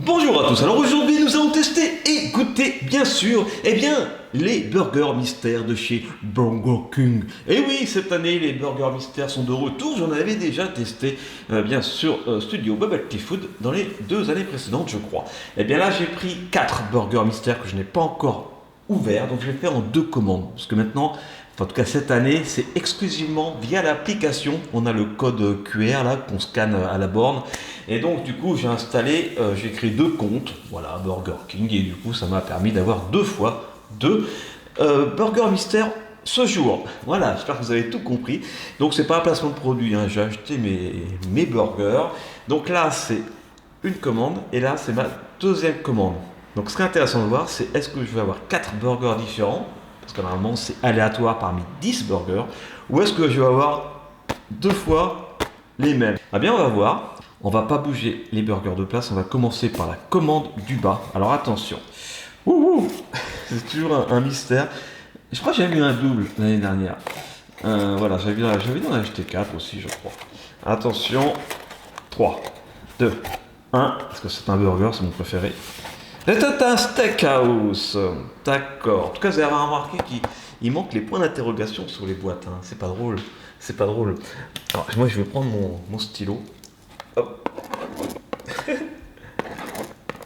Bonjour à tous, alors aujourd'hui nous allons tester et goûter bien sûr, les burgers mystères de chez Burger King. Et oui, cette année les burgers mystères sont de retour, j'en avais déjà testé bien sûr Studio Bubble Tea Food dans les 2 années précédentes je crois. Et bien là j'ai pris 4 burgers mystères que je n'ai pas encore ouverts, donc je vais faire en 2 commandes, parce que maintenant, en tout cas cette année, c'est exclusivement via l'application, on a le code QR là qu'on scanne à la borne. Et donc du coup j'ai créé 2 comptes, voilà, Burger King, et du coup ça m'a permis d'avoir 2 fois 2 burgers mystères ce jour. Voilà, j'espère que vous avez tout compris. Donc c'est pas un placement de produit, hein, j'ai acheté mes burgers. Donc là c'est une commande, et là c'est ma deuxième commande. Donc ce qui est intéressant de voir, c'est est-ce que je vais avoir 4 burgers différents, parce que normalement c'est aléatoire parmi 10 burgers, ou est-ce que je vais avoir 2 fois les mêmes. Ah bien on va voir. On va pas bouger les burgers de place, on va commencer par la commande du bas. Alors attention, ouh, c'est toujours un mystère. Je crois que j'avais vu un double l'année dernière. Voilà, j'avais en acheté 4 aussi, je crois. Attention, 3, 2, 1, parce que c'est un burger, c'est mon préféré. C'est un steakhouse. D'accord. En tout cas, vous avez remarqué qu'il manque les points d'interrogation sur les boîtes, hein. C'est pas drôle. C'est pas drôle. Alors, moi, je vais prendre mon stylo. Hop.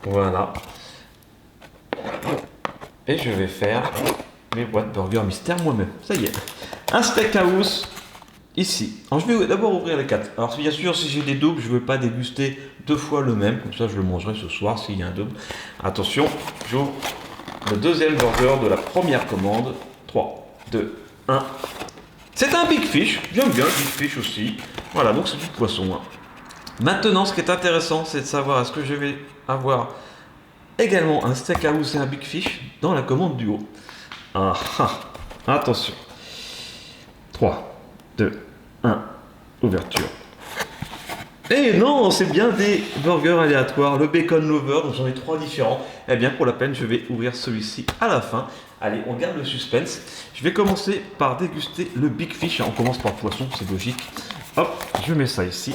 Voilà. Et je vais faire mes boîtes burger mystère moi-même. Ça y est. Un steakhouse ici. Alors je vais d'abord ouvrir les 4. Alors bien sûr, si j'ai des doubles, je ne veux pas déguster 2 fois le même. Comme ça, je le mangerai ce soir s'il y a un double. Attention, j'ouvre le deuxième burger de la première commande. 3, 2, 1. C'est un Big Fish. J'aime bien le Big Fish aussi. Voilà, donc c'est du poisson, hein. Maintenant, ce qui est intéressant, c'est de savoir est-ce que je vais avoir également un steakhouse et un Big Fish dans la commande du haut. Ah ah, attention. 3, 2, 1, ouverture. Et non, c'est bien des burgers aléatoires. Le Bacon Lover, donc j'en ai 3 différents. Eh bien, pour la peine, je vais ouvrir celui-ci à la fin. Allez, on garde le suspense. Je vais commencer par déguster le Big Fish. On commence par le poisson, c'est logique. Hop, je mets ça ici.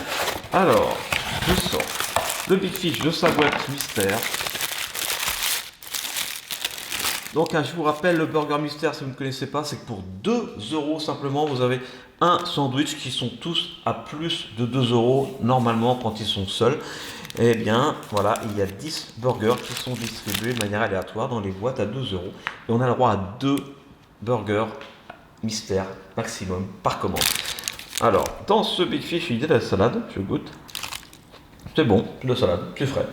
Alors, je sors le Big Fish de sa boîte mystère. Donc, je vous rappelle, le burger mystère, si vous ne connaissez pas, c'est que pour 2 euros simplement, vous avez un sandwich qui sont tous à plus de 2 euros normalement quand ils sont seuls. Eh bien, voilà, il y a 10 burgers qui sont distribués de manière aléatoire dans les boîtes à 2 euros. Et on a le droit à 2 burgers mystère maximum par commande. Alors, dans ce Big Fish, il y a de la salade, je goûte. C'est bon, de la salade, c'est frais.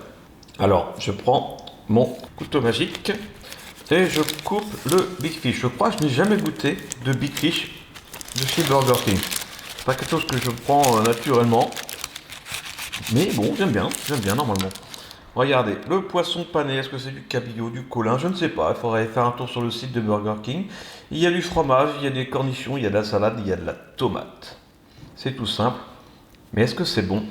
Alors, je prends mon couteau magique et je coupe le Big Fish. Je crois que je n'ai jamais goûté de Big Fish de chez Burger King. C'est pas quelque chose que je prends naturellement. Mais bon, j'aime bien normalement. Regardez, le poisson pané, est-ce que c'est du cabillaud, du colin? Je ne sais pas, il faudrait faire un tour sur le site de Burger King. Il y a du fromage, il y a des cornichons, il y a de la salade, il y a de la tomate. C'est tout simple. Mais est-ce que c'est bon?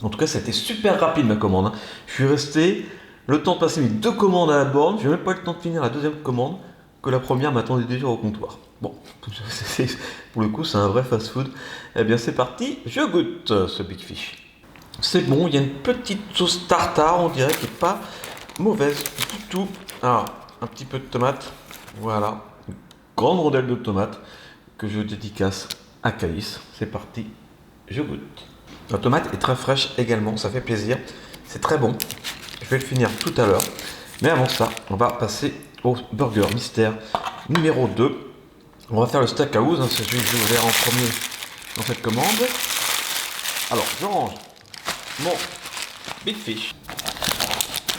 En tout cas, c'était super rapide ma commande, hein. Je suis resté le temps de passer mes 2 commandes à la borne. J'ai même pas eu le temps de finir la deuxième commande que la première m'attendait déjà au comptoir. Bon, pour le coup, c'est un vrai fast-food. Eh bien, c'est parti. Je goûte ce Big Fish. C'est bon. Il y a une petite sauce tartare, on dirait, qui est pas mauvaise du tout. Alors, un petit peu de tomate. Voilà, une grande rondelle de tomate que je dédicace à Caïs. C'est parti. Je goûte. La tomate est très fraîche également, ça fait plaisir. C'est très bon. Je vais le finir tout à l'heure. Mais avant ça, on va passer au burger mystère numéro 2. On va faire le steakhouse, hein, c'est celui que j'ai ouvert en premier dans cette commande. Alors, je range mon Big Fish.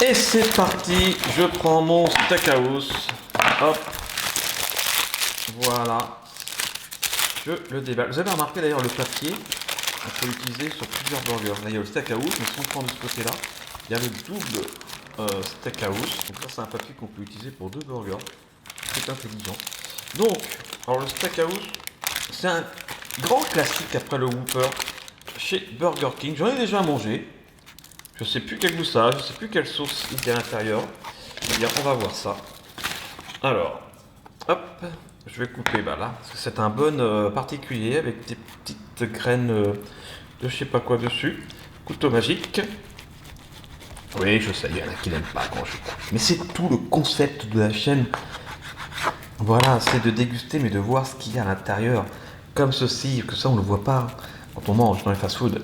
Et c'est parti, je prends mon steakhouse. Hop. Voilà. Je le déballe. Vous avez remarqué d'ailleurs le papier, on peut l'utiliser sur plusieurs burgers. Là, il y a le steakhouse, mais si on prend de ce côté-là, il y a le double steakhouse. Donc ça, c'est un papier qu'on peut utiliser pour 2 burgers. C'est intelligent. Donc, alors le steakhouse, c'est un grand classique après le Whopper chez Burger King. J'en ai déjà mangé. Je ne sais plus quel goût ça a, je ne sais plus quelle sauce il y a à l'intérieur. Eh bien, on va voir ça. Alors, hop, je vais couper là, parce que c'est un bon particulier avec des petites graines de je sais pas quoi dessus. Couteau magique. Oui, je sais, il y en a qui n'aiment pas quand je coupe. Mais c'est tout le concept de la chaîne. Voilà, c'est de déguster, mais de voir ce qu'il y a à l'intérieur. Comme ceci, que ça on ne le voit pas quand on mange dans les fast-food.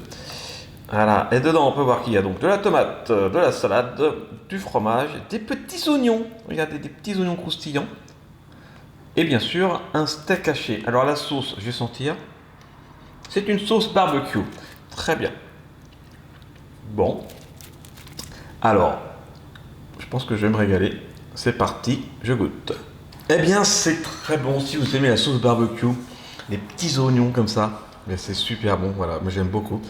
Voilà, et dedans on peut voir qu'il y a donc de la tomate, de la salade, du fromage, des petits oignons. Regardez, des petits oignons croustillants. Et bien sûr, un steak haché. Alors la sauce, je vais sentir. C'est une sauce barbecue. Très bien. Bon. Alors, je pense que je vais me régaler. C'est parti, je goûte. Eh bien, c'est très bon si vous aimez la sauce barbecue. Les petits oignons comme ça. Mais c'est super bon, voilà, moi j'aime beaucoup.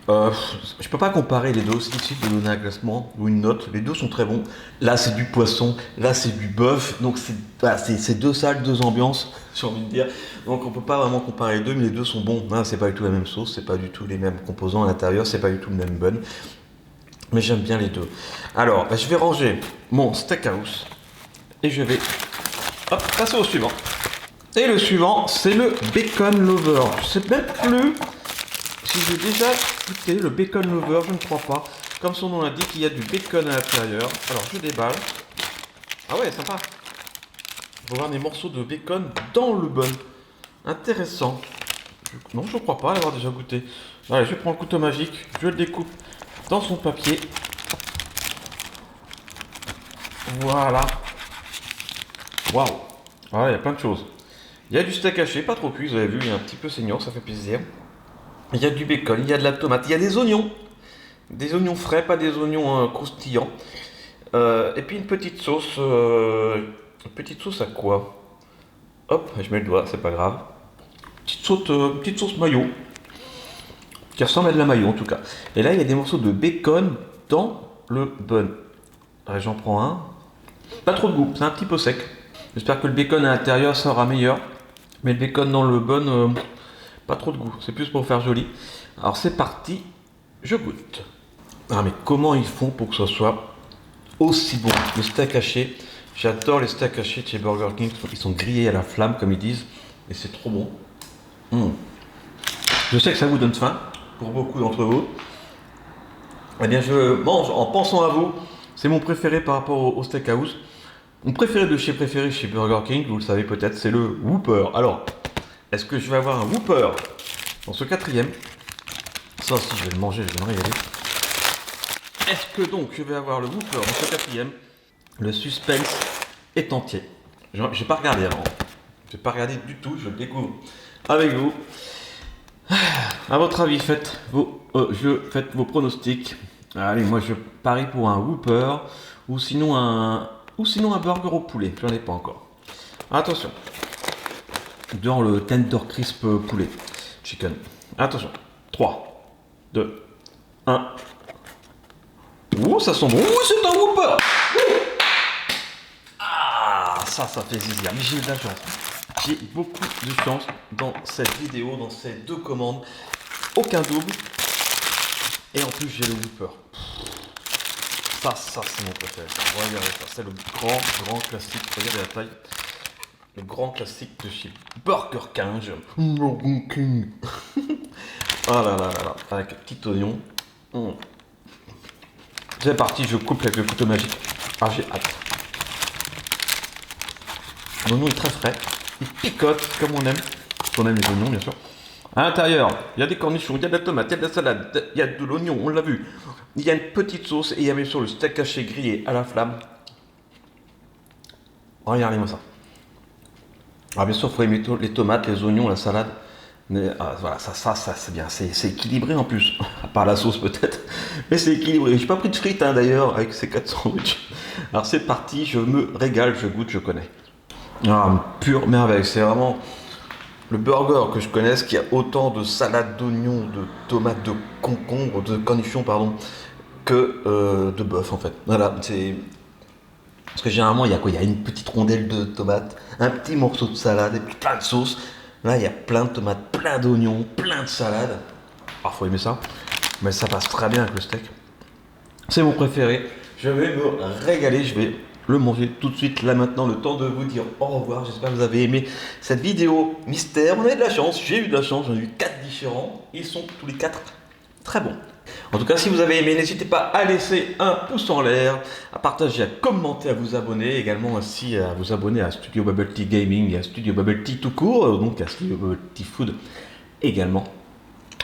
Euh, je peux pas comparer les deux, c'est difficile de donner un classement ou une note. Les deux sont très bons. Là, c'est du poisson, là, c'est du bœuf. Donc, c'est deux salles, deux ambiances, j'ai envie de dire. Donc, on peut pas vraiment comparer les deux, mais les deux sont bons. Hein, c'est pas du tout la même sauce, c'est pas du tout les mêmes composants à l'intérieur, c'est pas du tout le même bun. Mais j'aime bien les deux. Alors, je vais ranger mon steakhouse et je vais passer au suivant. Et le suivant, c'est le Bacon Lover. Je sais même plus si j'ai déjà goûté le Bacon Lover, je ne crois pas. Comme son nom l'indique, il y a du bacon à l'intérieur. Alors je déballe. Ah ouais, sympa. On va voir des morceaux de bacon dans le bun. Intéressant. Non, je ne crois pas l'avoir déjà goûté. Allez, je prends le couteau magique, je le découpe dans son papier. Voilà. Waouh. Voilà, il y a plein de choses. Il y a du steak haché, pas trop cuit, vous avez vu, il est un petit peu saignant, ça fait plaisir. Il y a du bacon, il y a de la tomate, il y a des oignons. Des oignons frais, pas des oignons croustillants. Et puis une petite sauce. Une petite sauce à quoi? Hop, je mets le doigt, c'est pas grave. Petite sauce mayo. Qui ressemble à de la mayo en tout cas. Et là, il y a des morceaux de bacon dans le bun. Allez, j'en prends un. Pas trop de goût, c'est un petit peu sec. J'espère que le bacon à l'intérieur sera meilleur. Mais le bacon dans le bun, pas trop de goût. C'est plus pour faire joli. Alors c'est parti, je goûte. Ah mais comment ils font pour que ce soit aussi bon? Le steak haché, j'adore les steaks hachés de chez Burger King. Ils sont grillés à la flamme comme ils disent. Et c'est trop bon. Je sais que ça vous donne faim, pour beaucoup d'entre vous. Eh bien je mange en pensant à vous. C'est mon préféré par rapport au steakhouse. Mon préféré de chez Burger King, vous le savez peut-être, c'est le Whopper. Alors, est-ce que je vais avoir un Whopper dans ce quatrième? Ça aussi, je vais le manger, je vais me régaler. Est-ce que donc je vais avoir le Whopper dans ce quatrième? Le suspense est entier. Je n'ai pas regardé avant. Je n'ai pas regardé du tout, je le découvre avec vous. À votre avis, faites vos pronostics. Allez, moi je parie pour un Whopper ou sinon un burger au poulet. J'en ai pas encore. Attention. Dans le tender crisp poulet chicken. Attention. 3, 2, 1. Ouh, ça sent bon. Ouh, c'est un Whopper. Ah, ça fait zizir. Mais j'ai eu de la chance. J'ai beaucoup de chance dans cette vidéo, dans ces deux commandes. Aucun double. Et en plus, j'ai le Whopper. Ça c'est mon préféré. Regardez ça. C'est le grand classique. Regardez la taille. Le grand classique de chez Burger King. Burger King. Ah là là là là. Avec un petit oignon. C'est parti, je coupe avec le couteau magique. Ah, j'ai hâte. L'oignon est très frais. Il picote comme on aime. On aime les oignons, bien sûr. À l'intérieur, il y a des cornichons, il y a de la tomate, il y a de la salade, il y a de l'oignon, on l'a vu. Il y a une petite sauce et il y a bien sûr le steak haché grillé à la flamme. Regardez-moi ça. Alors bien sûr, il faut aimer les tomates, les oignons, la salade. Mais voilà, ça c'est bien. C'est équilibré en plus. À part la sauce peut-être. Mais c'est équilibré. J'ai pas pris de frites d'ailleurs avec ces 4 sandwichs. Alors c'est parti, je me régale, je goûte, je connais. Ah, une pure merveille. C'est vraiment le burger que je connaisse qui a autant de salade d'oignons, de tomates, de concombres, de cornichons, pardon, que de bœuf en fait. Voilà, c'est. Parce que généralement, il y a quoi? Il y a une petite rondelle de tomate, un petit morceau de salade et puis plein de sauce. Là, il y a plein de tomates, plein d'oignons, plein de salade. Ah, faut aimer ça. Mais ça passe très bien avec le steak. C'est mon préféré. Je vais me régaler. Je vais le manger tout de suite, là maintenant. Le temps de vous dire au revoir. J'espère que vous avez aimé cette vidéo mystère. On a eu de la chance. J'ai eu de la chance. J'en ai eu 4 différents. Ils sont tous les 4 très bons. En tout cas, si vous avez aimé, n'hésitez pas à laisser un pouce en l'air, à partager, à commenter, à vous abonner, également aussi à vous abonner à Studio Bubble Tea Gaming et à Studio Bubble Tea tout court, donc à Studio Bubble Tea Food également.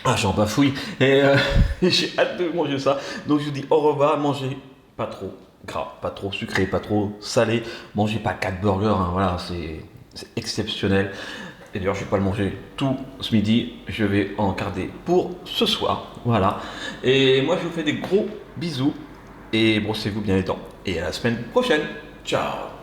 Ah, j'en bafouille et j'ai hâte de manger ça. Donc je vous dis au revoir, mangez pas trop gras, pas trop sucré, pas trop salé, mangez pas 4 burgers, hein, voilà, c'est exceptionnel. Et d'ailleurs, je vais pas le manger tout ce midi, je vais en garder pour ce soir. Voilà. Et moi, je vous fais des gros bisous et brossez-vous bien les dents. Et à la semaine prochaine. Ciao.